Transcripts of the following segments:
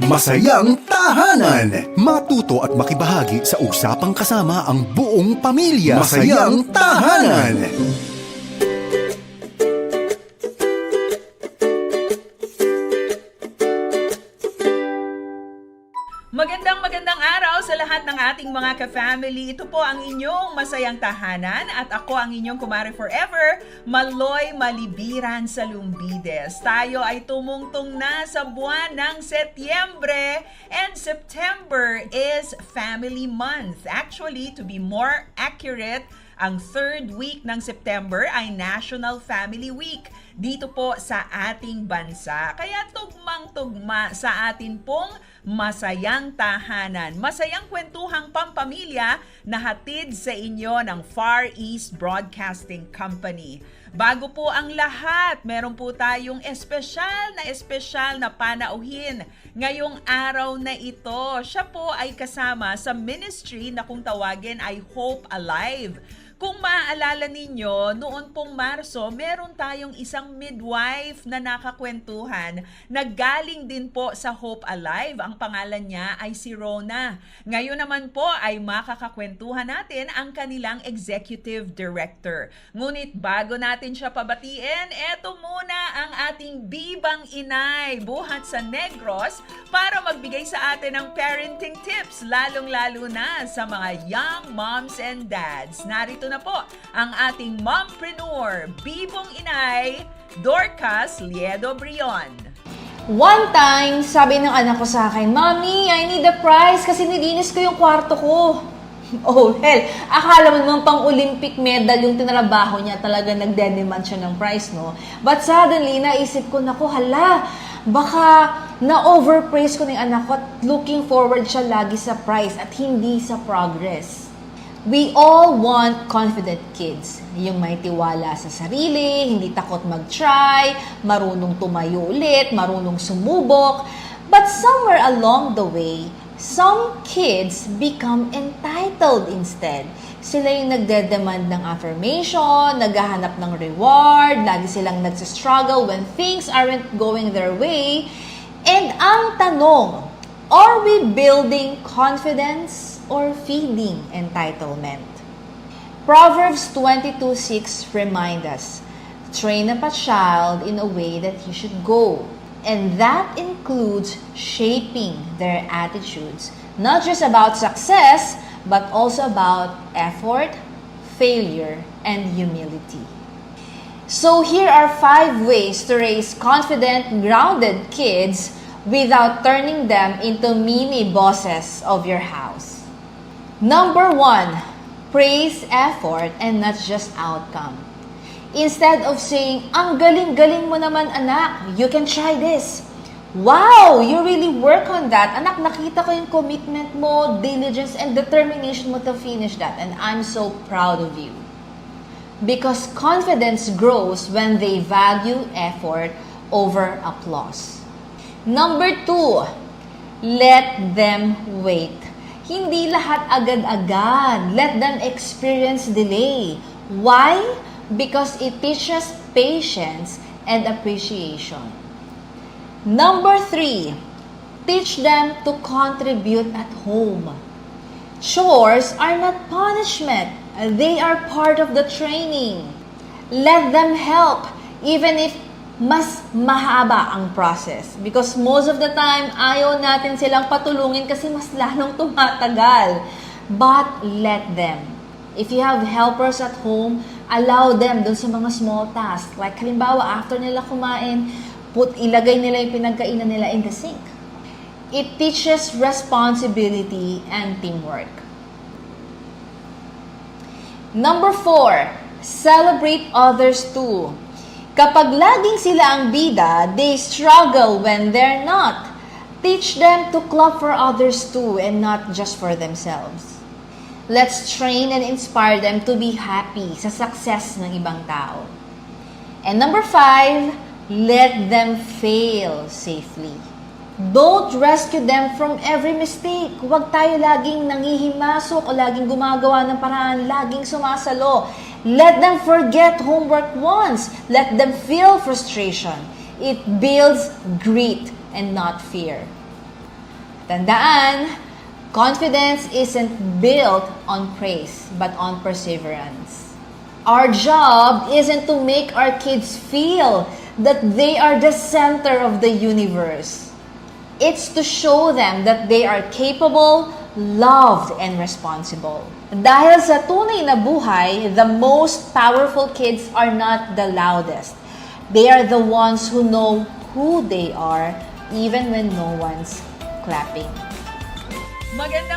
Masayang Tahanan. Matuto at makibahagi sa usapang kasama ang buong pamilya. Masayang Tahanan. Magandang araw sa lahat ng ating mga ka-family. Ito po ang inyong Masayang Tahanan at ako ang inyong kumare forever, Maloy Malibiran sa Lumbides. Tayo ay tumungtong na sa buwan ng Setyembre and September is Family Month. Actually, to be more accurate, ang third week ng September ay National Family Week dito po sa ating bansa. Kaya tugmang-tugma sa atin pong Masayang Tahanan. Masayang kwentuhang pampamilya na hatid sa inyo ng Far East Broadcasting Company. Bago po ang lahat, meron po tayong espesyal na panauhin ngayong araw na ito. Siya po ay kasama sa ministry na kung tawagin ay Hope Alive. Kung maaalala ninyo, noon pong Marso, meron tayong isang midwife na nakakwentuhan na galing din po sa Hope Alive. Ang pangalan niya ay si Rona. Ngayon naman po ay makakakwentuhan natin ang kanilang executive director. Ngunit bago natin siya pabatiin, eto muna ang ating bibang inay buhat sa Negros para magbigay sa atin ng parenting tips, lalong-lalo na sa mga young moms and dads. Narito na po ang ating mompreneur, bibong inay, Dorcas Liedo Brion. One time, sabi ng anak ko sa akin, "Mommy, I need a prize kasi nilinis ko yung kwarto ko." Oh, hell. Akala mo naman pang Olympic medal yung tinrabaho niya, talaga nagde-demand siya ng prize, no? But suddenly, naisip ko, naku, hala, baka na-overpraise ko ng anak ko at looking forward siya lagi sa prize at hindi sa progress. We all want confident kids. Yung may tiwala sa sarili, hindi takot mag-try, marunong tumayo ulit, marunong sumubok. But somewhere along the way, some kids become entitled instead. Sila yung nagde-demand ng affirmation, naghahanap ng reward, lagi silang nagsistruggle when things aren't going their way. And ang tanong, are we building confidence or feeding entitlement? Proverbs 22:6 remind us, train up a child in a way that he should go. And that includes shaping their attitudes, not just about success, but also about effort, failure, and humility. So here are 5 ways to raise confident, grounded kids without turning them into mini bosses of your house. Number 1, praise effort and not just outcome. Instead of saying, "Ang galing-galing mo naman anak, you can try this. Wow, you really work on that. Anak, nakita ko yung commitment mo, diligence, and determination mo to finish that. And I'm so proud of you." Because confidence grows when they value effort over applause. Number 2, let them wait. Hindi lahat agad-agad. Let them experience delay. Why? Because it teaches patience and appreciation. Number 3, teach them to contribute at home. Chores are not punishment. They are part of the training. Let them help, even if mas mahaba ang process. Because most of the time, ayaw natin silang patulungin kasi mas lalong tumatagal. But let them. If you have helpers at home, allow them dun sa mga small tasks. Like halimbawa, after nila kumain, ilagay nila yung pinagkainan nila in the sink. It teaches responsibility and teamwork. Number 4, celebrate others too. Kapag laging sila ang bida, they struggle when they're not. Teach them to clap for others too and not just for themselves. Let's train and inspire them to be happy sa success ng ibang tao. And number 5, let them fail safely. Don't rescue them from every mistake. Huwag tayo laging nangihimasok o laging gumagawa ng paraan, laging sumasalo. Let them forget homework once. Let them feel frustration. It builds grit and not fear. Tandaan, confidence isn't built on praise, but on perseverance. Our job isn't to make our kids feel that they are the center of the universe. It's to show them that they are capable, loved, and responsible. Dahil sa tunay na buhay, the most powerful kids are not the loudest. They are the ones who know who they are, even when no one's clapping.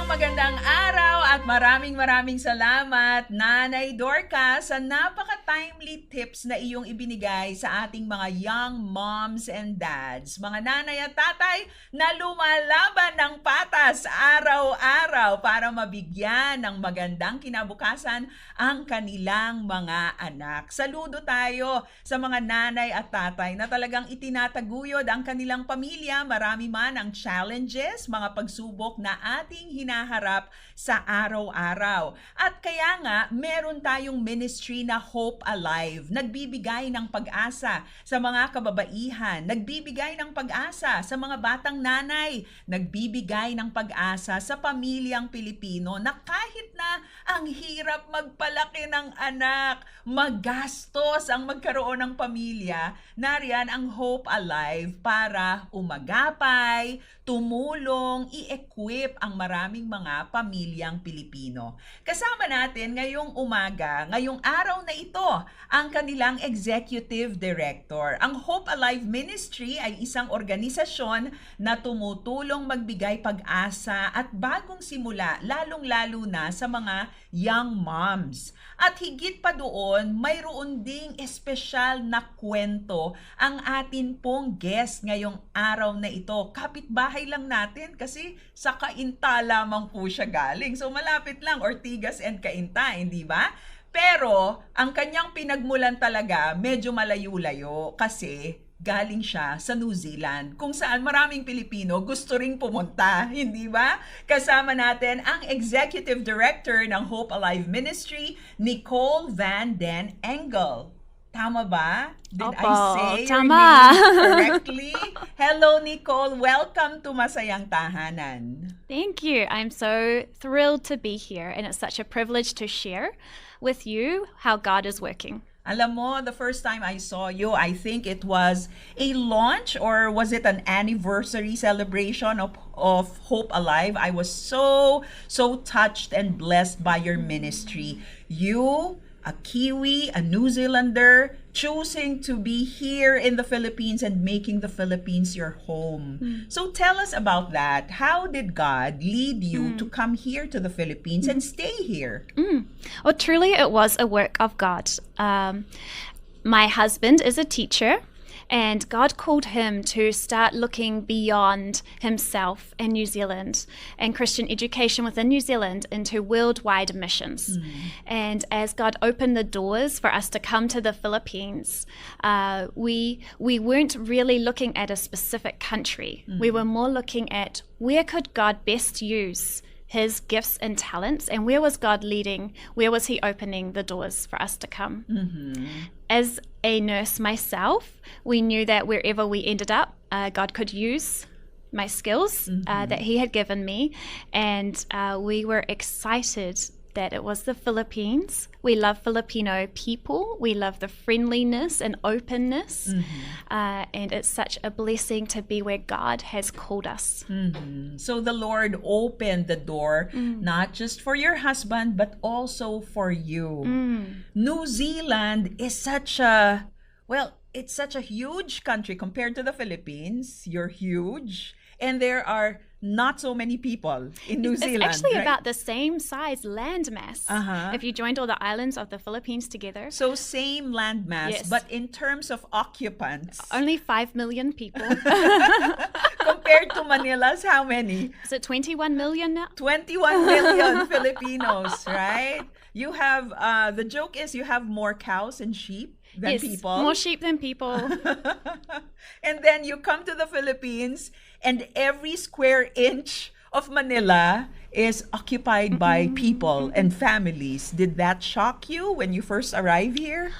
Magandang araw at maraming salamat, Nanay Dorca, sa napaka-timely tips na iyong ibinigay sa ating mga young moms and dads. Mga nanay at tatay na lumalaban ng patas araw-araw para mabigyan ng magandang kinabukasan ang kanilang mga anak. Saludo tayo sa mga nanay at tatay na talagang itinataguyod ang kanilang pamilya. Marami man ang challenges, mga pagsubok na ating hinaharap sa araw-araw. At kaya nga, meron tayong ministry na Hope Alive. Nagbibigay ng pag-asa sa mga kababaihan, nagbibigay ng pag-asa sa mga batang nanay, nagbibigay ng pag-asa sa pamilyang Pilipino na kahit na ang hirap magpalaki ng anak, magastos ang magkaroon ng pamilya, nariyan ang Hope Alive para umagapay, tumulong, i-equip ang maraming mga pamilyang Pilipino. Kasama natin ngayong umaga, ngayong araw na ito, ang kanilang Executive Director. Ang Hope Alive Ministry ay isang organisasyon na tumutulong magbigay pag-asa at bagong simula, lalong-lalo na sa mga young moms. At higit pa doon, mayroon ding espesyal na kwento ang atin pong guest ngayong araw na ito. Kapitbahay lang natin kasi sa Cainta lamang po siya galing. So malapit lang, Ortigas and Cainta, hindi ba? Pero ang kanyang pinagmulan talaga medyo malayo-layo kasi galing siya sa New Zealand, kung saan maraming Pilipino gusto ring pumunta, hindi ba? Kasama natin ang Executive Director ng Hope Alive Ministry, Nicole Van Den Engel. Tama ba? Did Opo, I say your tama. name correctly? Hello, Nicole. Welcome to Masayang Tahanan. Thank you. I'm so thrilled to be here, and it's such a privilege to share with you how God is working. Alam mo, the first time I saw you, I think it was a launch or was it an anniversary celebration of Hope Alive? I was so touched and blessed by your ministry. You, a Kiwi, a New Zealander, choosing to be here in the Philippines and making the Philippines your home. So tell us about that. How did God lead you to come here to the Philippines and stay here? Well, truly, it was a work of God. My husband is a teacher, and God called him to start looking beyond himself and New Zealand and Christian education within New Zealand into worldwide missions. And as God opened the doors for us to come to the Philippines, we weren't really looking at a specific country. We were more looking at where could God best use his gifts and talents, and where was God leading? Where was he opening the doors for us to come? As a nurse myself, we knew that wherever we ended up, God could use my skills that he had given me, and we were excited that it was the Philippines. We love Filipino people. We love the friendliness and openness. And it's such a blessing to be where God has called us. So the Lord opened the door, not just for your husband, but also for you. New Zealand is such a, it's such a huge country compared to the Philippines. You're huge. And there are not so many people in New Zealand. It's actually right? about the same size landmass if you joined all the islands of the Philippines together. So same landmass, Yes. but in terms of occupants, Only 5 million people. compared to Manila's, how many? Is it 21 million now? 21 million Filipinos, right? You have, the joke is you have more cows and sheep than Yes, people. more sheep than people. And then you come to the Philippines and every square inch of Manila is occupied by people and families. Did that shock you when you first arrived here?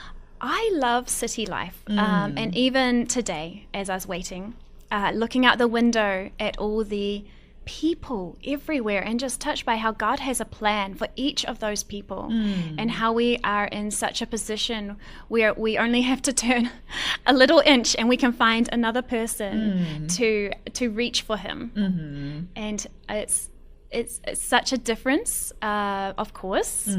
I love city life. And even today, as I was waiting, looking out the window at all the people everywhere and just touched by how God has a plan for each of those people, and how we are in such a position where we only have to turn a little inch and we can find another person to reach for him. And it's such a difference, of course,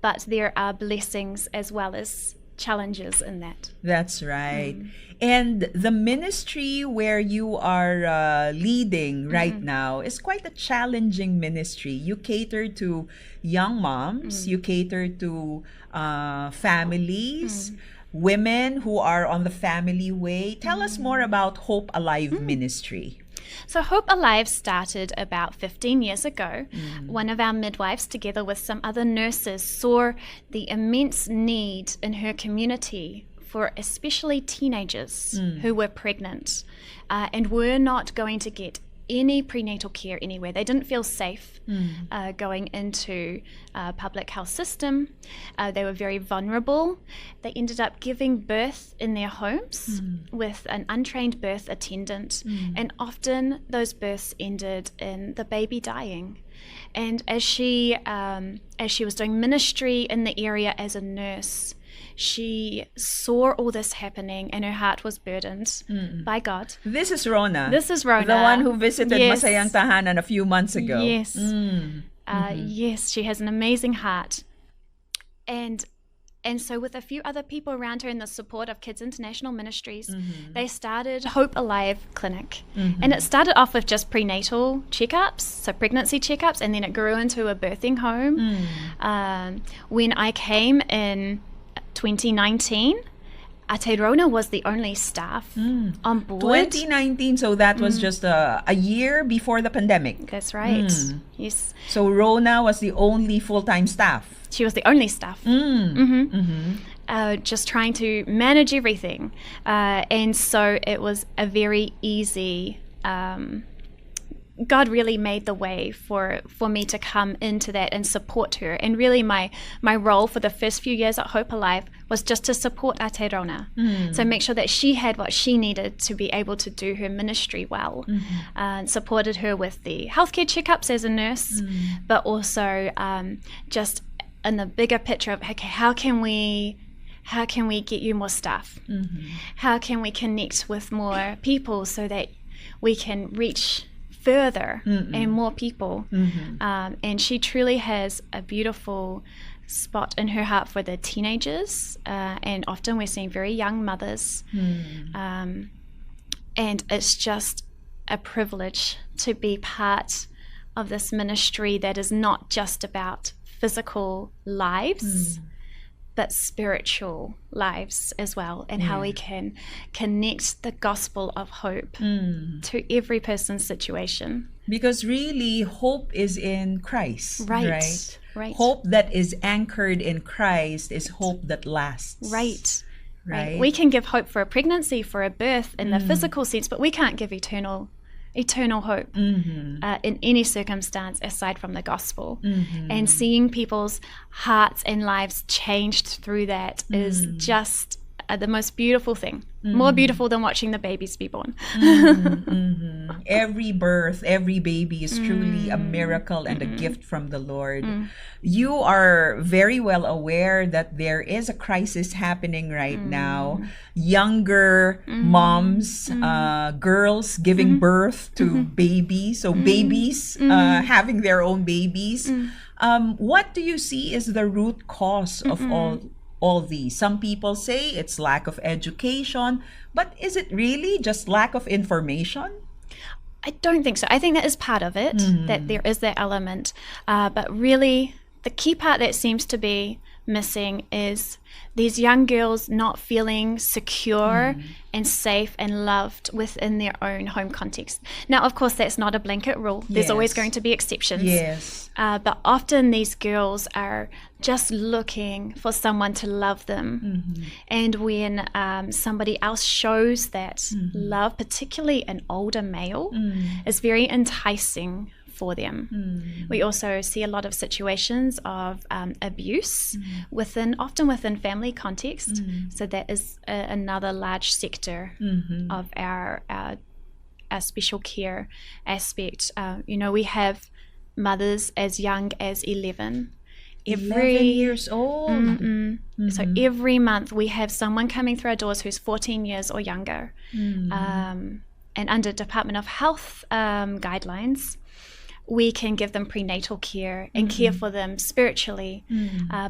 but there are blessings as well as challenges in that. That's right. And the ministry where you are leading right now is quite a challenging ministry. You cater to young moms, you cater to families, women who are on the family way. Tell us more about Hope Alive Ministry. So Hope Alive started about 15 years ago. One of our midwives, together with some other nurses, saw the immense need in her community for especially teenagers who were pregnant and were not going to get any prenatal care anywhere. They didn't feel safe going into public health system. They were very vulnerable. They ended up giving birth in their homes with an untrained birth attendant, and often those births ended in the baby dying. And as she was doing ministry in the area as a nurse, she saw all this happening and her heart was burdened by God. This is Rona. This is Rona. The one who visited Yes. Masayang Tahanan a few months ago. Yes. Yes, she has an amazing heart. And so with a few other people around her and the support of Kids International Ministries, they started Hope Alive Clinic. And it started off with just prenatal checkups, so pregnancy checkups, and then it grew into a birthing home. When I came in 2019, Aotearoa was the only staff on board. 2019, so that was just a year before the pandemic. That's right. Yes. So Rona was the only full-time staff. She was the only staff. Just trying to manage everything. And so it was a very easy... God really made the way for me to come into that and support her. And really my role for the first few years at Hope Alive was just to support Aotearoa. So make sure that she had what she needed to be able to do her ministry well. And supported her with the healthcare checkups as a nurse, but also just in the bigger picture of, okay, how can we get you more staff? How can we connect with more people so that we can reach further and more people? And she truly has a beautiful spot in her heart for the teenagers, and often we're seeing very young mothers, and it's just a privilege to be part of this ministry that is not just about physical lives but spiritual lives as well, and how we can connect the gospel of hope to every person's situation. Because really, hope is in Christ. Right. Hope that is anchored in Christ is hope that lasts. Right. We can give hope for a pregnancy, for a birth in the physical sense, but we can't give eternal hope in any circumstance aside from the gospel. And seeing people's hearts and lives changed through that is just the most beautiful thing. More beautiful than watching the babies be born. Every birth, every baby is truly a miracle and a gift from the Lord. You are very well aware that there is a crisis happening right now. Younger moms, girls giving birth to babies, so babies having their own babies. What do you see is the root cause of all these? Some people say it's lack of education, but is it really just lack of information? I don't think so. I think that is part of it, that there is that element. But really, the key part that seems to be missing is these young girls not feeling secure and safe and loved within their own home context. Now, of course, that's not a blanket rule. There's always going to be exceptions. But often these girls are just looking for someone to love them. And when somebody else shows that love, particularly an older male, is very enticing for them. We also see a lot of situations of abuse often within family context. So that is another large sector of our special care aspect. We have mothers as young as 11. 11 years old. So every month we have someone coming through our doors who's 14 years or younger. And under Department of Health guidelines, we can give them prenatal care and care for them spiritually,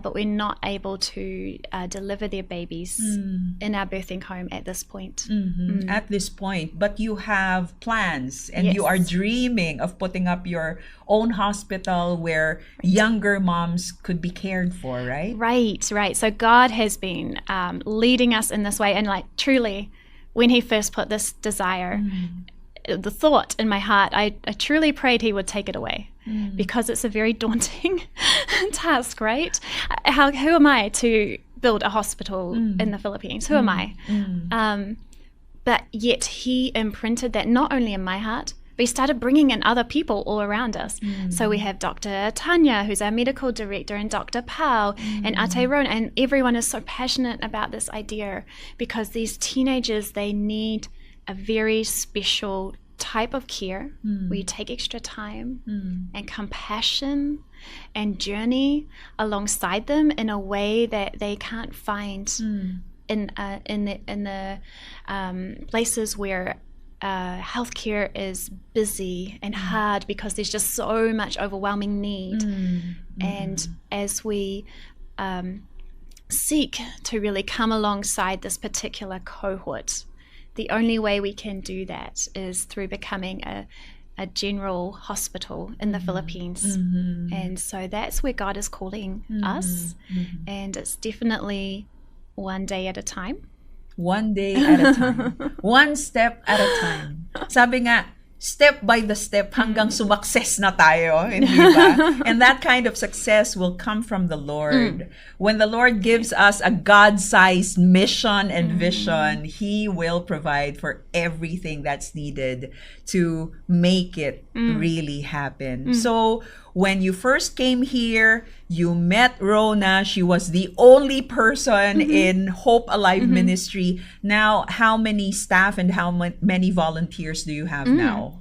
but we're not able to deliver their babies in our birthing home at this point. At this point, but you have plans and you Yes. are dreaming of putting up your own hospital where younger moms could be cared for, right? Right. So God has been leading us in this way, and like truly, when He first put this desire, the thought in my heart, I truly prayed He would take it away, because it's a very daunting task, right? Who am I to build a hospital in the Philippines? Who am I? But yet He imprinted that not only in my heart, but He started bringing in other people all around us. So we have Dr. Tanya, who's our medical director, and Dr. Pau, and Ate Ron, and everyone is so passionate about this idea, because these teenagers, they need a very special type of care where you take extra time and compassion and journey alongside them in a way that they can't find in the places where healthcare is busy and hard, because there's just so much overwhelming need. And as we seek to really come alongside this particular cohort, the only way we can do that is through becoming a general hospital in the Philippines. And so that's where God is calling us. And it's definitely one day at a time. One day at a time. One step at a time. Sabi nga, step by the step hanggang sumakses na tayo, hindi ba? And that kind of success will come from the Lord. When the Lord gives us a God-sized mission and vision, He will provide for everything that's needed to make it really happen. So when you first came here, you met Rona. She was the only person in Hope Alive Ministry. Now, how many staff and how many volunteers do you have now?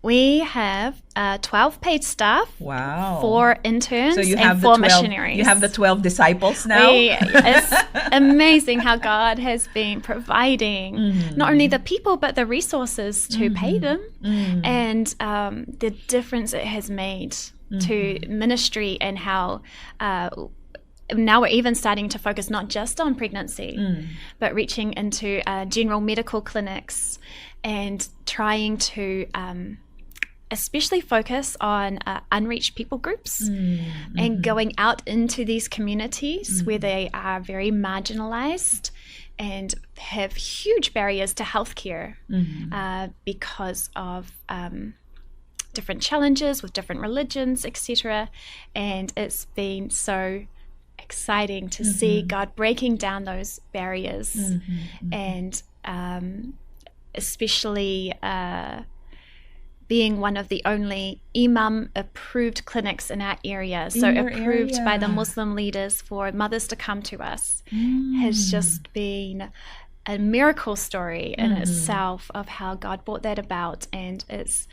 We have 12 paid staff, Wow. 4 interns, So you and have 4 the 12, missionaries. you have the 12 disciples now? It's amazing how God has been providing not only the people, but the resources to pay them, and the difference it has made to ministry, and how now we're even starting to focus not just on pregnancy, but reaching into general medical clinics and trying to especially focus on unreached people groups and going out into these communities where they are very marginalized and have huge barriers to healthcare because of different challenges with different religions, etc. And it's been so exciting to see God breaking down those barriers, and especially being one of the only imam approved clinics in our area, so approved by the Muslim leaders for mothers to come to us, has just been a miracle story in itself of how God brought that about. And it's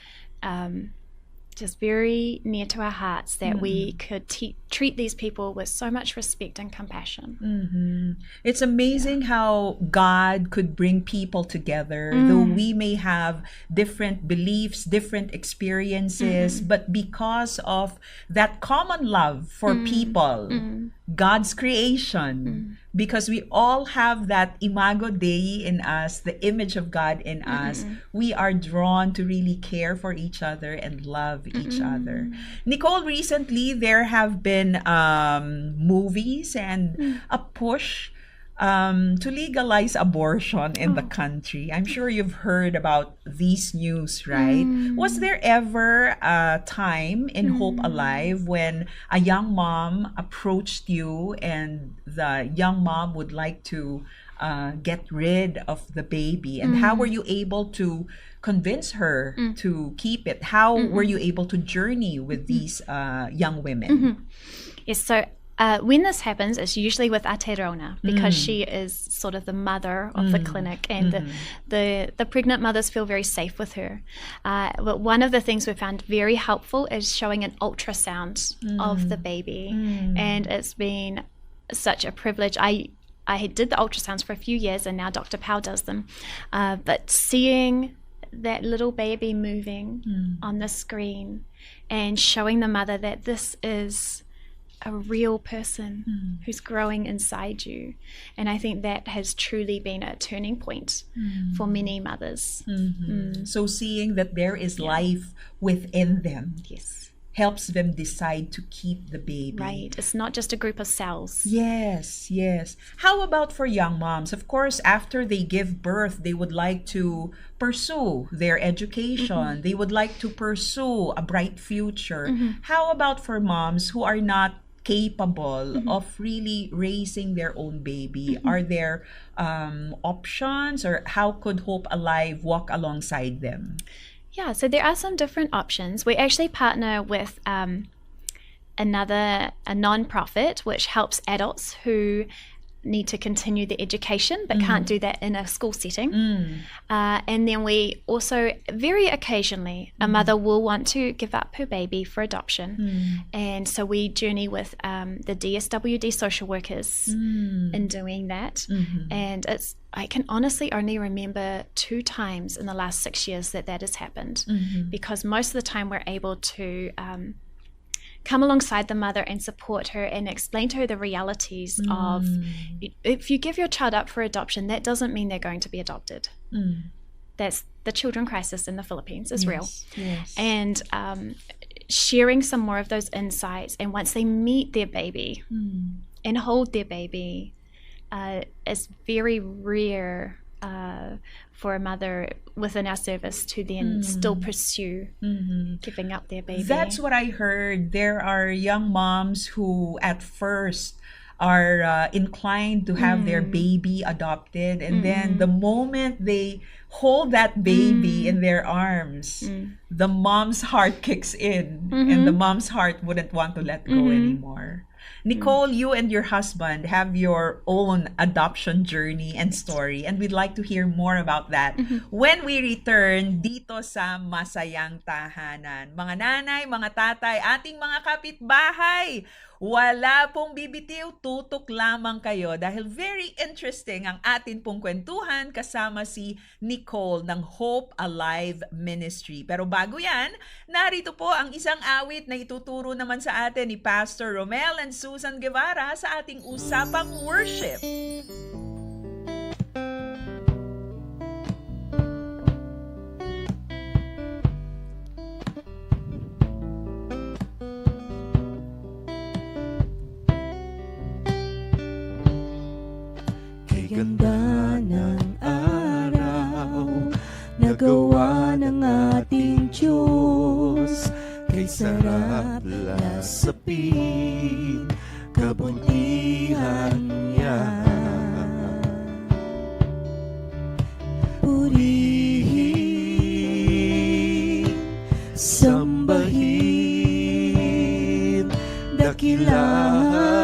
just very near to our hearts that we could treat these people with so much respect and compassion. It's amazing how God could bring people together, though we may have different beliefs, different experiences, but because of that common love for people, God's creation, because we all have that imago Dei in us, the image of God in us, we are drawn to really care for each other and love each other. Nicole, recently there have been movies and a push to legalize abortion in the country. I'm sure you've heard about these news, right? Was there ever a time in Hope Alive when a young mom approached you and the young mom would like to get rid of the baby? And how were you able to convince her to keep it? How were you able to journey with these young women? Yes, so When this happens, it's usually with Ate Rona, because she is sort of the mother of the clinic, and the pregnant mothers feel very safe with her. But one of the things we found very helpful is showing an ultrasound of the baby, and it's been such a privilege. I did the ultrasounds for a few years, and now Dr. Powell does them. But seeing that little baby moving on the screen and showing the mother that this is a real person who's growing inside you. And I think that has truly been a turning point for many mothers. So seeing that there is life within them Yes. helps them decide to keep the baby. Right. It's not just a group of cells. Yes, yes. How about for young moms? Of course, after they give birth, they would like to pursue their education. They would like to pursue a bright future. How about for moms who are not capable of really raising their own baby? Are there options, or how could Hope Alive walk alongside them? Yeah, so there are some different options. We actually partner with a non-profit which helps adults who need to continue their education but can't do that in a school setting. And then we also, very occasionally, a mother will want to give up her baby for adoption. And so we journey with the DSWD social workers in doing that. And I can honestly only remember 2 times in the last 6 years that has happened, because most of the time we're able to come alongside the mother and support her and explain to her the realities of, if you give your child up for adoption, that doesn't mean they're going to be adopted. That's the children crisis in the Philippines is real. Yes. And sharing some more of those insights, and once they meet their baby and hold their baby, it's very rare for a mother within our service to then still pursue giving up their baby. That's what I heard. There are young moms who at first are inclined to have their baby adopted, and then the moment they hold that baby in their arms, the mom's heart kicks in, and the mom's heart wouldn't want to let go anymore. Nicole, you and your husband have your own adoption journey and story, and we'd like to hear more about that when we return dito sa Masayang Tahanan. Mga nanay, mga tatay, ating mga kapitbahay, wala pong bibitiw, tutok lamang kayo dahil very interesting ang atin pong kwentuhan kasama si Nicole ng Hope Alive Ministry. Pero bago yan, narito po ang isang awit na ituturo naman sa atin ni Pastor Romel and Susan Guevara sa ating Usapang Worship. Ganda ng araw na gawa ng ating Diyos, kay sarap lasapin kabutihan niya. Purihin, sambahin, dakilain,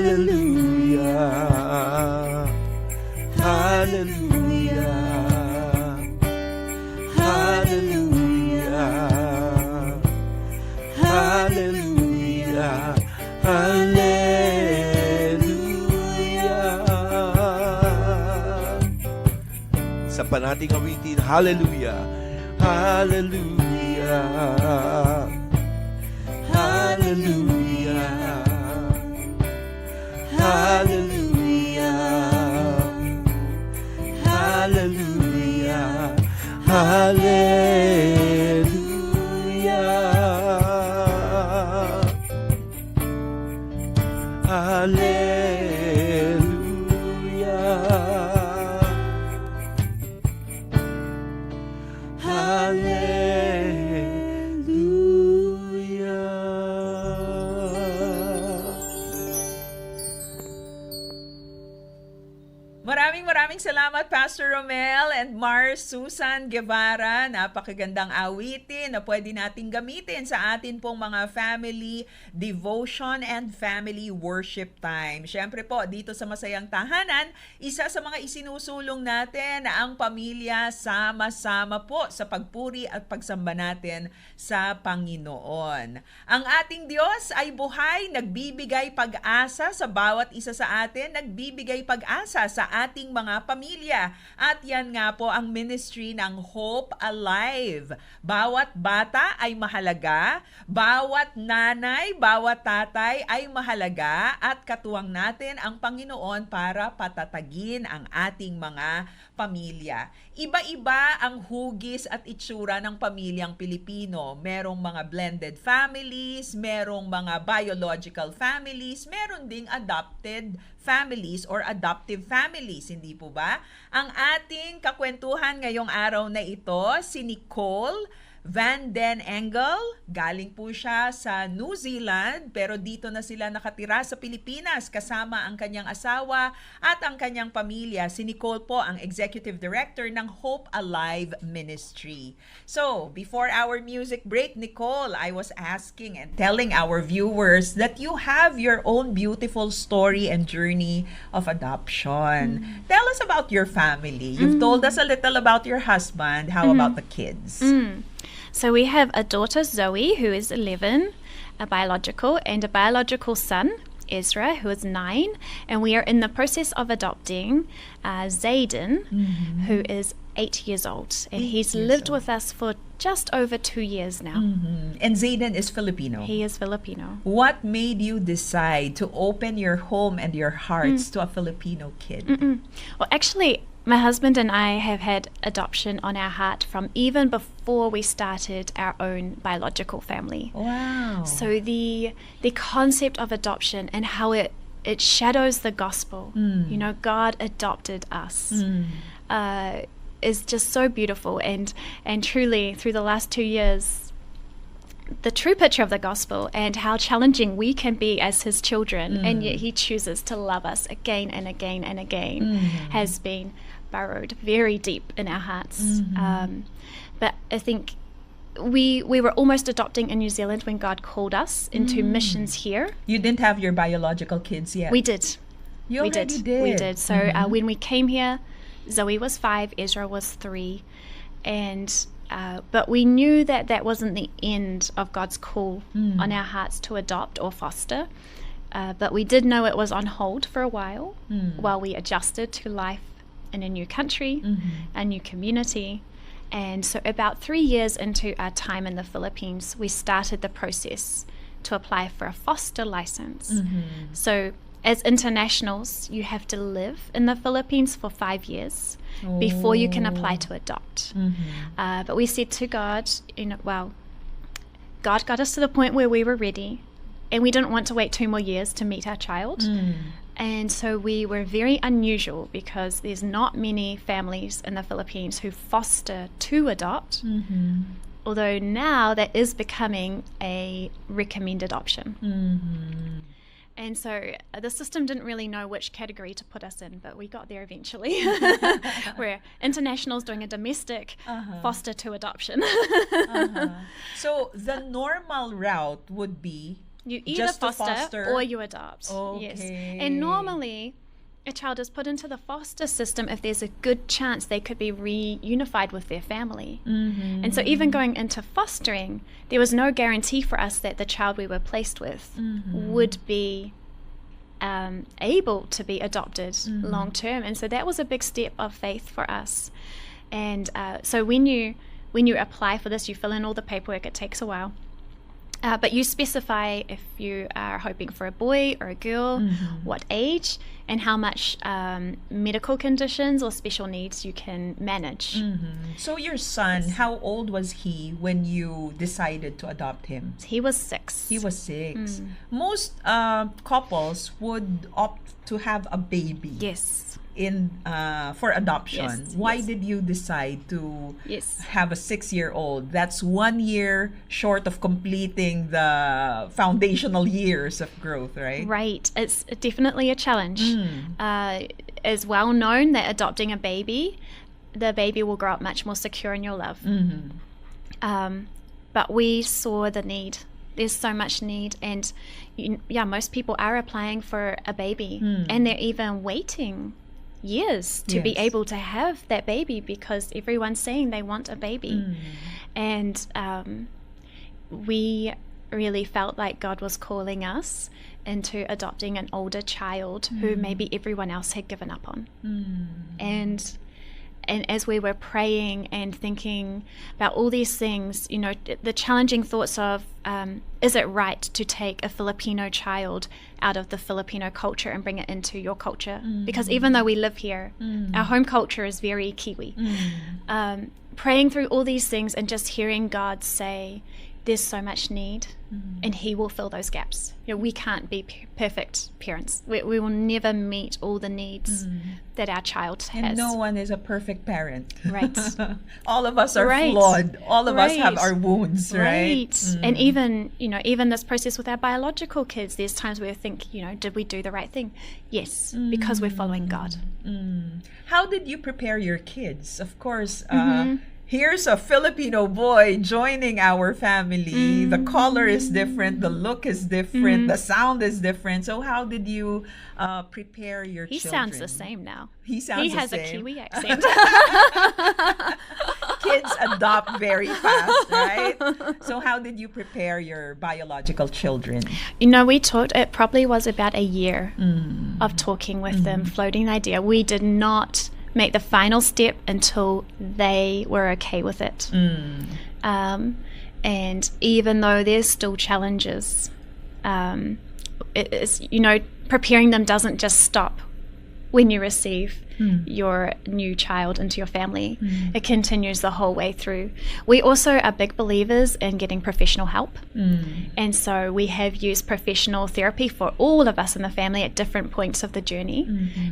hallelujah, hallelujah, hallelujah, hallelujah, hallelujah. Sa panating awitin, hallelujah, hallelujah, hallelujah, hallelujah, hallelujah, hallelujah, hallelujah, hallelujah. Maraming salamat, Pastor Romel and Mars Susan Guevara. Napakagandang awitin na pwede nating gamitin sa atin pong mga family devotion and family worship time. Siyempre po, dito sa Masayang Tahanan, isa sa mga isinusulong natin na ang pamilya sama-sama po sa pagpuri at pagsamba natin sa Panginoon. Ang ating Diyos ay buhay, nagbibigay pag-asa sa bawat isa sa atin, nagbibigay pag-asa sa ating mga pamilya. At yan nga po ang ministry ng Hope Alive. Bawat bata ay mahalaga, bawat nanay, bawat tatay ay mahalaga at katuwang natin ang Panginoon para patatagin ang ating mga pamilya. Iba-iba ang hugis at itsura ng pamilyang Pilipino. Merong mga blended families, merong mga biological families, meron ding adopted families or adoptive families, hindi po ba? Ang ating kakwentuhan ngayong araw na ito, si Nicole Van Den Engel. Galing po siya sa New Zealand pero dito na sila nakatira sa Pilipinas kasama ang kanyang asawa at ang kanyang pamilya. Si Nicole po ang Executive Director ng Hope Alive Ministry. So, before our music break, Nicole, I was asking and telling our viewers that you have your own beautiful story and journey of adoption. Tell us about your family. You've told us a little about your husband. How about the kids? So we have a daughter, Zoe, who is 11, a biological son, Ezra, who is 9, and we are in the process of adopting Zayden, who is 8 years old, and he's lived with us for just over 2 years now. And Zayden is Filipino. He is Filipino. What made you decide to open your home and your hearts to a Filipino kid? Well, actually, my husband and I have had adoption on our heart from even before we started our own biological family. Wow. So the concept of adoption and how it shadows the gospel, you know, God adopted us, is just so beautiful. And truly, through the last 2 years, the true picture of the gospel and how challenging we can be as his children, and yet he chooses to love us again and again and again, has been burrowed very deep in our hearts. But I think we were almost adopting in New Zealand when God called us into missions here. You didn't have your biological kids yet. We did. You already did. We did. So when we came here, Zoe was 5, Ezra was 3, and but we knew that that wasn't the end of God's call on our hearts to adopt or foster. But we did know it was on hold for a while we adjusted to life in a new country, a new community. And so about 3 years into our time in the Philippines, we started the process to apply for a foster license. So as internationals, you have to live in the Philippines for 5 years before you can apply to adopt. But we said to God, God got us to the point where we were ready, and we didn't want to wait 2 more years to meet our child. And so we were very unusual because there's not many families in the Philippines who foster to adopt, although now that is becoming a recommended option. And so the system didn't really know which category to put us in, but we got there eventually. Where internationals doing a domestic foster to adoption. So the normal route would be you either just to foster or you adopt. Okay. Yes. And normally a child is put into the foster system if there's a good chance they could be reunified with their family. And so even going into fostering, there was no guarantee for us that the child we were placed with would be able to be adopted long term. And so that was a big step of faith for us. And so when you apply for this, you fill in all the paperwork. It takes a while. But you specify if you are hoping for a boy or a girl, what age, and how much medical conditions or special needs you can manage. So your son, how old was he when you decided to adopt him? He was 6. He was 6. Most couples would opt to have a baby. Yes. for adoption. Yes, Why yes. did you decide to Yes. have a 6-year-old? That's 1 year short of completing the foundational years of growth, right? Right. It's definitely a challenge. It's well known that adopting a baby, the baby will grow up much more secure in your love. But we saw the need. There's so much need, and most people are applying for a baby, and they're even waiting years to be Yes. able to have that baby because everyone's saying they want a baby. And we really felt like God was calling us into adopting an older child who maybe everyone else had given up on. And as we were praying and thinking about all these things, the challenging thoughts of, is it right to take a Filipino child out of the Filipino culture and bring it into your culture? Because even though we live here, our home culture is very Kiwi. Praying through all these things and just hearing God say, there's so much need, and He will fill those gaps. We can't be perfect parents. We will never meet all the needs that our child has. And no one is a perfect parent. Right. All of us are Right. flawed. All of us have Right. our wounds, right? And even this process with our biological kids, there's times where we think, did we do the right thing? Yes, because we're following God. How did you prepare your kids? Of course, here's a Filipino boy joining our family. The color is different, the look is different, the sound is different. So how did you prepare your He children? sounds the same now. He sounds He the has same. a Kiwi accent. Kids adopt very fast, right? So how did you prepare your biological children? We talked, it probably was about a year of talking with them, floating the idea. We did not make the final step until they were okay with it. And even though there's still challenges, preparing them doesn't just stop when you receive your new child into your family. It continues the whole way through. We also are big believers in getting professional help. And so we have used professional therapy for all of us in the family at different points of the journey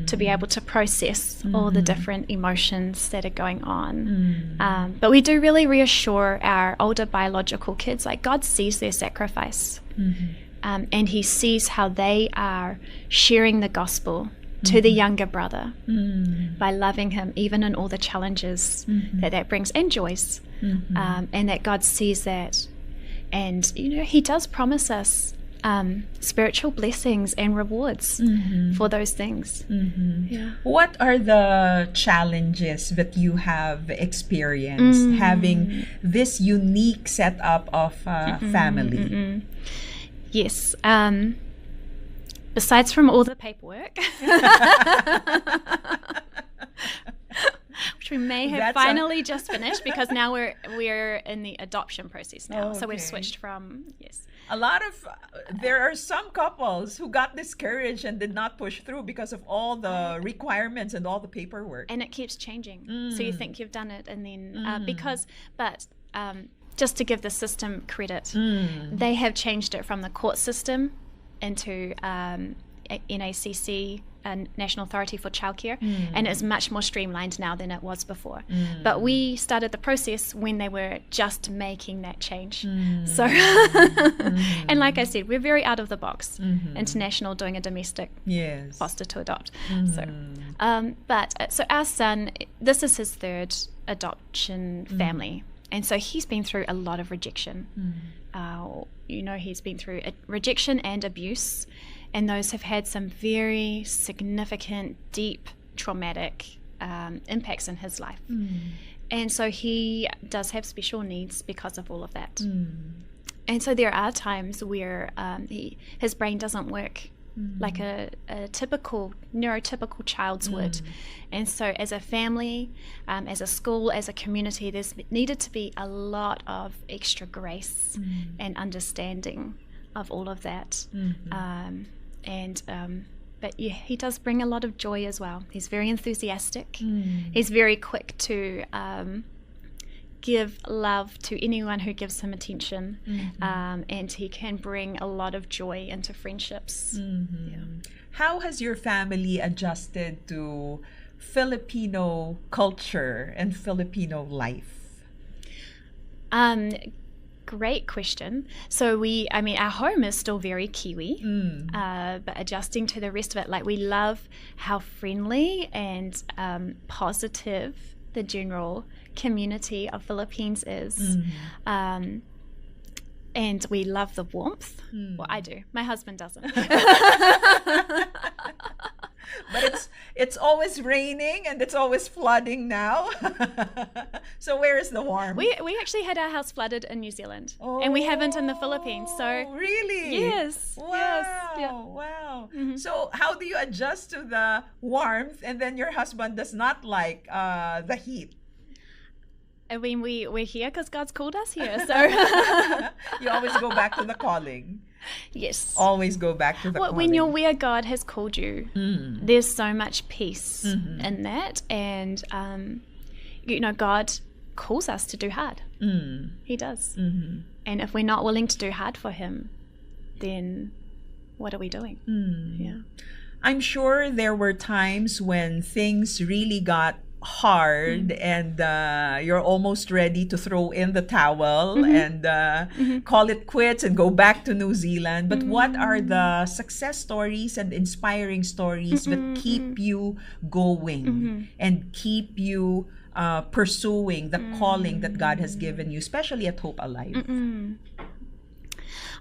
to be able to process all the different emotions that are going on. But we do really reassure our older biological kids, like God sees their sacrifice. And He sees how they are sharing the gospel to the younger brother by loving him even in all the challenges that brings and joys, and that God sees that. And He does promise us spiritual blessings and rewards for those things. What are the challenges that you have experienced having this unique setup of family? Yes. Besides from all the paperwork, which we may have finally just finished because now we're in the adoption process now. So we've switched from A lot of there are some couples who got discouraged and did not push through because of all the requirements and all the paperwork. And it keeps changing. So you think you've done it, and then just to give the system credit, they have changed it from the court system into NACC, National Authority for Childcare, and it's much more streamlined now than it was before. But we started the process when they were just making that change. So, and like I said, we're very out of the box. International, doing a domestic foster to adopt. So our son, this is his third adoption family. And so he's been through a lot of rejection. He's been through rejection and abuse, and those have had some very significant, deep, traumatic impacts in his life. And so he does have special needs because of all of that. And so there are times where his brain doesn't work like a typical neurotypical child's would. And so as a family, as a school, as a community, there's needed to be a lot of extra grace and understanding of all of that. But he does bring a lot of joy as well. He's very enthusiastic. He's very quick to give love to anyone who gives him attention, and he can bring a lot of joy into friendships. How has your family adjusted to Filipino culture and Filipino life? Great question. So our home is still very Kiwi, but adjusting to the rest of it, like we love how friendly and positive the general community of Philippines is. And we love the warmth. Well, I do. My husband doesn't. But it's always raining and it's always flooding now. So where is the warmth? We actually had our house flooded in New Zealand, and we haven't in the Philippines. So really? yes. Wow. Yes, yeah. Wow. So how do you adjust to the warmth, and then your husband does not like the heat? I mean, we're here because God's called us here. So You always go back to the calling. yes. Always go back to the calling. When you're where God has called you, there's so much peace in that. And, God calls us to do hard. He does. And if we're not willing to do hard for him, then what are we doing? Yeah. I'm sure there were times when things really got hard and you're almost ready to throw in the towel and call it quits and go back to New Zealand. But what are the success stories and inspiring stories that keep you going and keep you pursuing the calling that God has given you, especially at Hope Alive?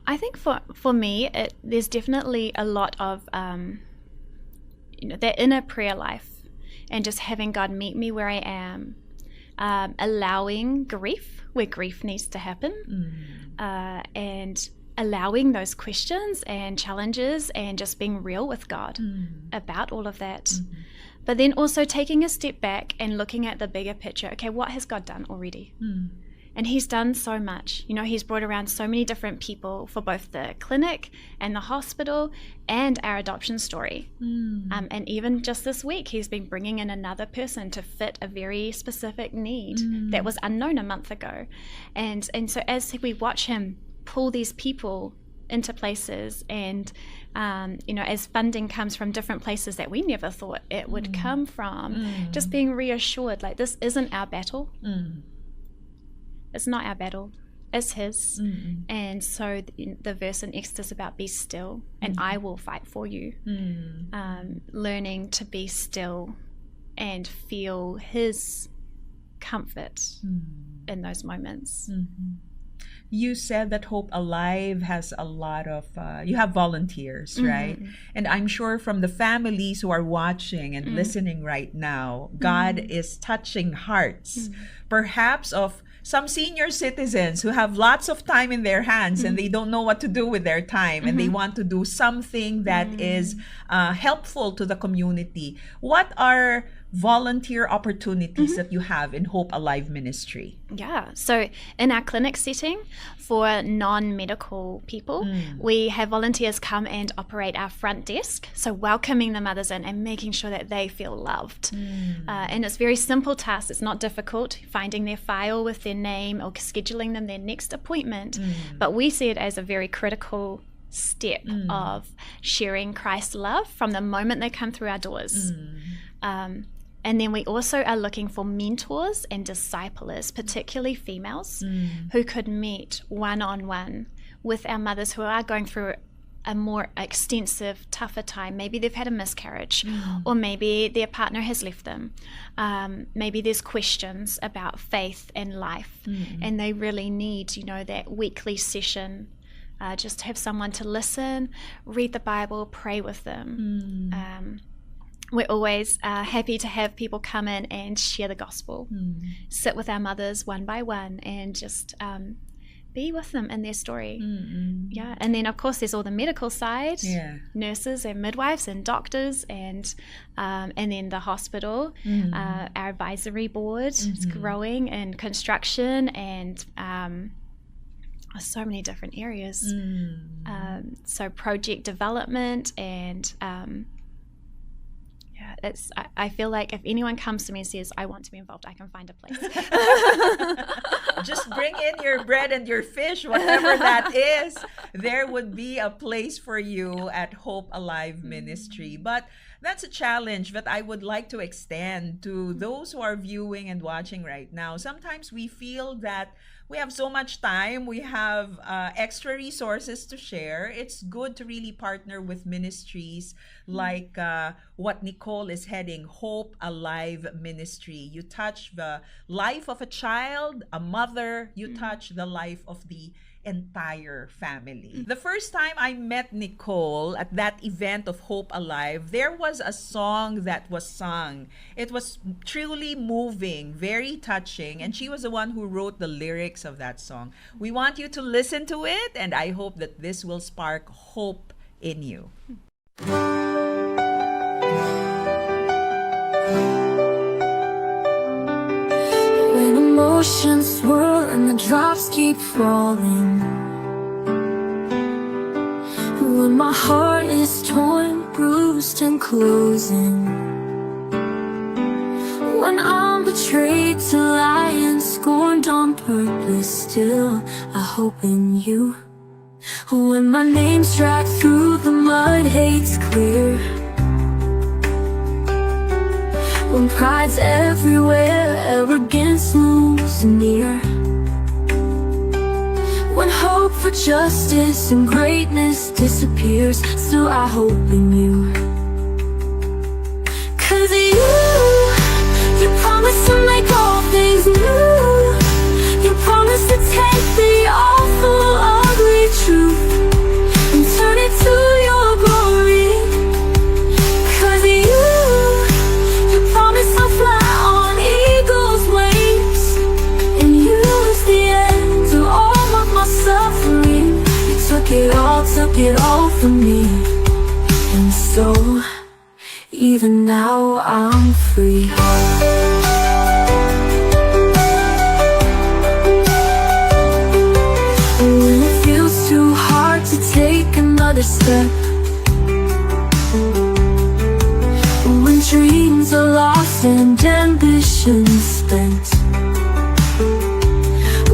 I think for me, there's definitely a lot of that inner prayer life, and just having God meet me where I am, allowing grief where grief needs to happen, and allowing those questions and challenges, and just being real with God about all of that. But then also taking a step back and looking at the bigger picture. Okay, what has God done already? And he's done so much. He's brought around so many different people for both the clinic and the hospital and our adoption story. And even just this week, he's been bringing in another person to fit a very specific need that was unknown a month ago. And so as we watch him pull these people into places, and as funding comes from different places that we never thought it would come from, just being reassured, like, this isn't our battle. It's not our battle, it's his. And so the verse in Exodus about be still and I will fight for you. Learning to be still and feel his comfort in those moments. You said that Hope Alive has a lot of, you have volunteers, right? And I'm sure from the families who are watching and listening right now, God is touching hearts, perhaps of some senior citizens who have lots of time in their hands and they don't know what to do with their time, and they want to do something that is helpful to the community. What are volunteer opportunities that you have in Hope Alive Ministry? Yeah, so in our clinic setting for non-medical people, we have volunteers come and operate our front desk, so welcoming the mothers in and making sure that they feel loved. And it's very simple tasks, it's not difficult, finding their file with their name or scheduling them their next appointment, but we see it as a very critical step of sharing Christ's love from the moment they come through our doors. And then we also are looking for mentors and disciplers, particularly females, who could meet one-on-one with our mothers who are going through a more extensive, tougher time. Maybe they've had a miscarriage, or maybe their partner has left them. Maybe there's questions about faith and life, and they really need, that weekly session, just to have someone to listen, read the Bible, pray with them. We're always happy to have people come in and share the gospel, sit with our mothers one by one, and just be with them in their story. Yeah, and then of course there's all the medical side, nurses and midwives and doctors, and then the hospital, our advisory board is growing in construction, and so many different areas. So project development, and I feel like if anyone comes to me and says, I want to be involved, I can find a place. Just bring in your bread and your fish, whatever that is. There would be a place for you at Hope Alive Ministry. But that's a challenge that I would like to extend to those who are viewing and watching right now. Sometimes we feel that we have so much time, we have extra resources to share. It's good to really partner with ministries like what Nicole is heading, Hope Alive Ministry. You touch the life of a child, a mother, you touch the life of the entire family. The first time I met Nicole at that event of Hope Alive, there was a song that was sung. It was truly moving, very touching, and she was the one who wrote the lyrics of that song. We want you to listen to it, and I hope that this will spark hope in you. When emotions swirl and the drops keep falling, when my heart is torn, bruised and closing, when I'm betrayed to lie and scorned on purpose, still I hope in you. When my name's dragged through the mud, hate's clear, when pride's everywhere, arrogance looms near, when hope for justice and greatness disappears, still I hope in you. 'Cause you promise to make all things new. You promise to take the awful, ugly truth and turn it to your glory. 'Cause you promise I'll fly on eagle's wings and use the end to all of my suffering. You took it all from me, and so even now I'm free. When it feels too hard to take another step, when dreams are lost and ambitions spent,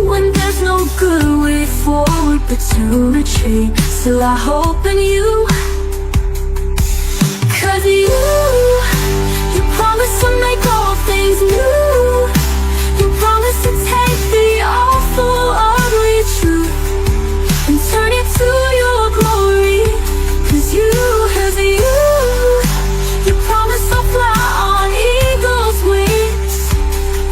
when there's no good way forward but to retreat, still I hope in you. 'Cause you promise to make all things new. You promise to take the awful, ugly truth and turn it to your glory. 'Cause you promise I'll fly on eagle's wings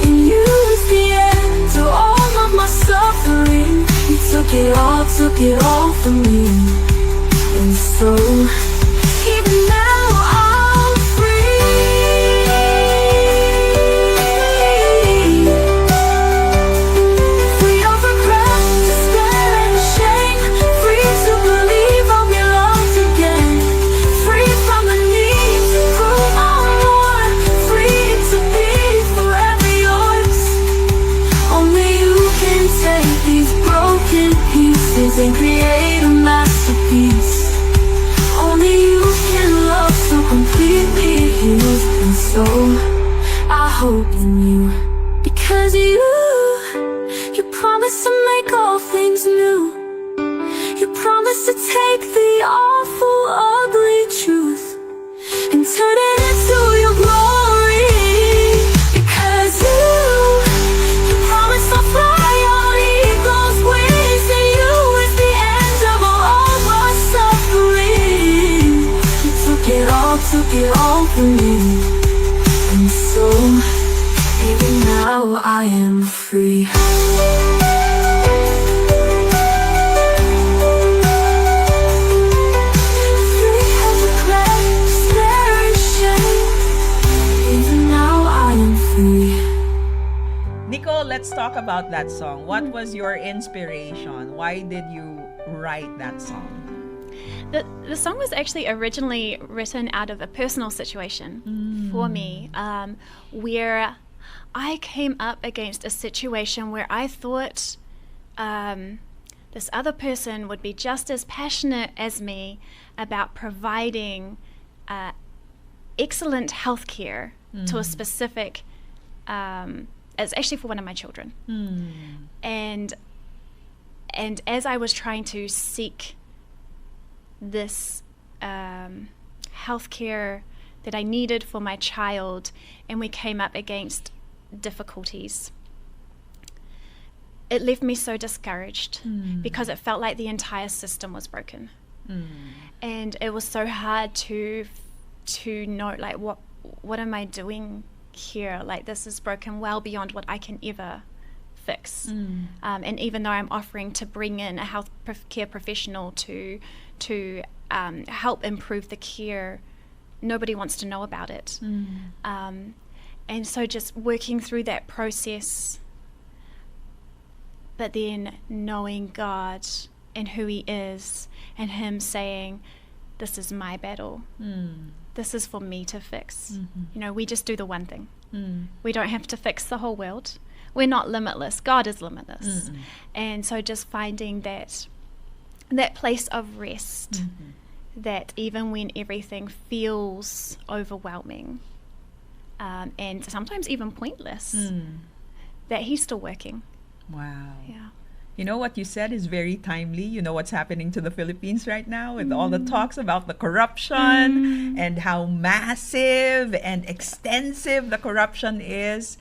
and use the end to all of my suffering. You took it all from me, and so even now I'm free. Free of regret, despair and shame. Free to believe I'll be loved again. Free from the need to prove I'm more. Free to be forever yours. Only you can take these broken pieces and create a masterpiece. Only you can love so completely healed, and so I hope in you. Because you promise to make all things new. You promise to take the awful, ugly truth and turn it into your glory. Because you promise I'll fly on eagle's wings and you is the end of all my suffering. You took it all from me, and so even now I am free. Free of regret, despair and shame. Even now I am free. Nicole, let's talk about that song. What was your inspiration? Why did you write that song? The song was actually originally written out of a personal situation for me, where I came up against a situation where I thought this other person would be just as passionate as me about providing excellent healthcare to a specific. It's actually for one of my children, and as I was trying to seek this healthcare that I needed for my child, and we came up against difficulties, it left me so discouraged because it felt like the entire system was broken. And it was so hard to know, like, what am I doing here? Like, this is broken well beyond what I can ever fix. And even though I'm offering to bring in a health care professional to help improve the care, nobody wants to know about it. And so just working through that process, but then knowing God and who He is, and Him saying, this is my battle. This is for me to fix. You know, we just do the one thing. We don't have to fix the whole world. We're not limitless. God is limitless. And so just finding that place of rest, that even when everything feels overwhelming, and sometimes even pointless, that He's still working. Wow. Yeah. You know, what you said is very timely. You know what's happening to the Philippines right now with all the talks about the corruption and how massive and extensive the corruption is.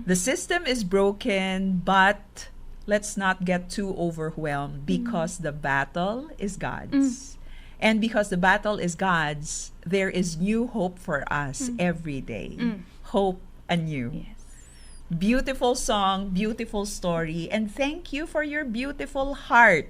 The system is broken, but let's not get too overwhelmed because the battle is God's. And because the battle is God's, there is new hope for us every day. Hope anew. Yes. Beautiful song, beautiful story, and thank you for your beautiful heart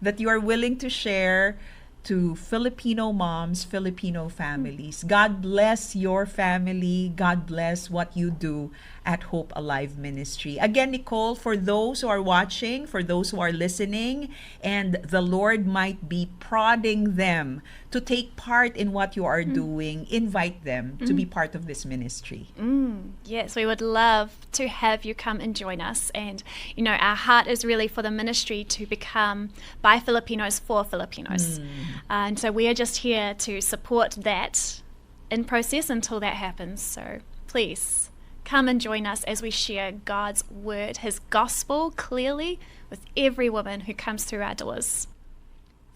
that you are willing to share to Filipino moms, Filipino families. God bless your family. God bless what you do at Hope Alive Ministry. Again, Nicole, for those who are watching, for those who are listening, and the Lord might be prodding them to take part in what you are doing, invite them to be part of this ministry. Yes, we would love to have you come and join us. And, you know, our heart is really for the ministry to become by Filipinos for Filipinos. And so we are just here to support that in process until that happens. So please come and join us as we share God's word, His gospel clearly with every woman who comes through our doors.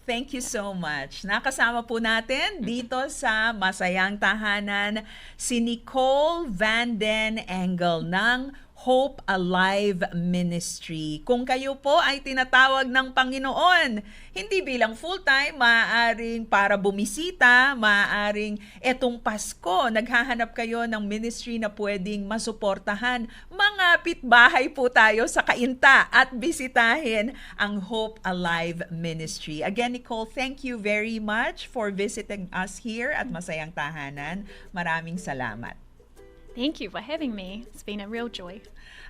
Thank you so much. Nakasama po natin dito sa Masayang Tahanan si Nicole Van Den Engel ng Hope Alive Ministry. Kung kayo po ay tinatawag ng Panginoon, hindi bilang full-time, maaaring para bumisita, maaaring etong Pasko, naghahanap kayo ng ministry na pwedeng masuportahan, mangapit bahay po tayo sa Kainta at bisitahin ang Hope Alive Ministry. Again, Nicole, thank you very much for visiting us here at Masayang Tahanan. Maraming salamat. Thank you for having me. It's been a real joy.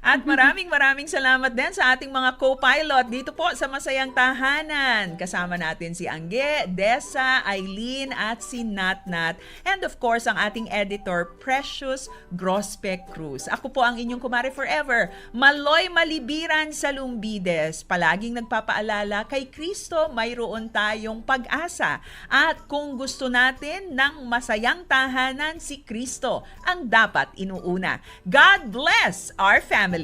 At maraming salamat din sa ating mga co-pilot dito po sa Masayang Tahanan. Kasama natin si Angge, Dessa, Eileen at si Natnat. And of course, ang ating editor, Precious Grospe Cruz. Ako po ang inyong kumare forever, Maloy Malibiran sa Lumbides. Palaging nagpapaalala, kay Kristo mayroon tayong pag-asa. At kung gusto natin ng masayang tahanan, si Kristo ang dapat inuuna. God bless our families.